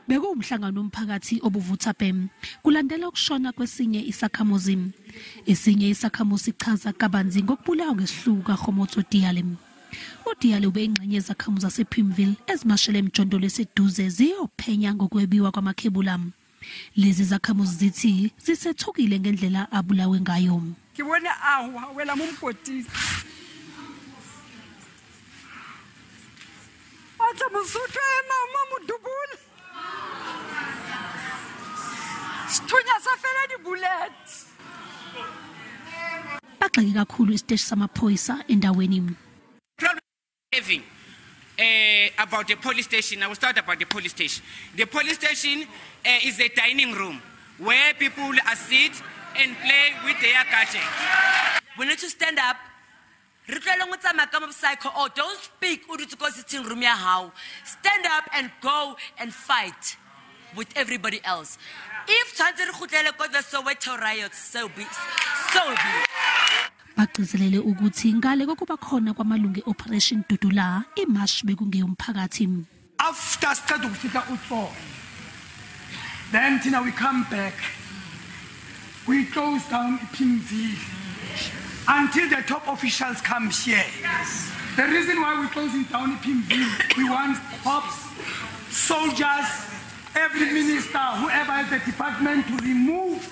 Bekuwumhlangano womphakathi obuvutha bhem kulandela ukushona kwesinye isakhamuzi. Esinye isakhamuzi sichaza kabanzi ngokubulawa ngesihluku ka-Kgomotso Diale. UDiale ubeyingxenye yezakhamuzi zasePimville ezimashele emijondolo eseduze ziyophenya ngokwebiwa kwamakhebula. Lezi zakhamuzi zithi zisethukile ngendlela abulawe ngayo. Ngibona wela mumpotisa. Athi musuthu mama mudubule. Sithunya safela di bullet. Bagxeke kakhulu isiteshi samaphoyisa endaweni. About the police station, I will start about the police station. The police station is a dining room where people sit and play with their gadgets. We need to stand up. Or don't speak sitting room. Stand up and go and fight with everybody else. If the Soweto riots, so be. Bagcizelele ukuthi ngale kokuba khona kwamalungu operation Dudula imash bekungeyomphakathi. After start ukufika u4, then tina we come back. We close down Pimville until the top officials come here. Yes. The reason why we're closing down Pimville, we want cops, soldiers, every minister, whoever has the department to remove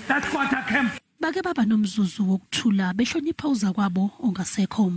that quarter camp. Bake baba nomzuzu wokuthula behlonipha uzakwabo ongasekho.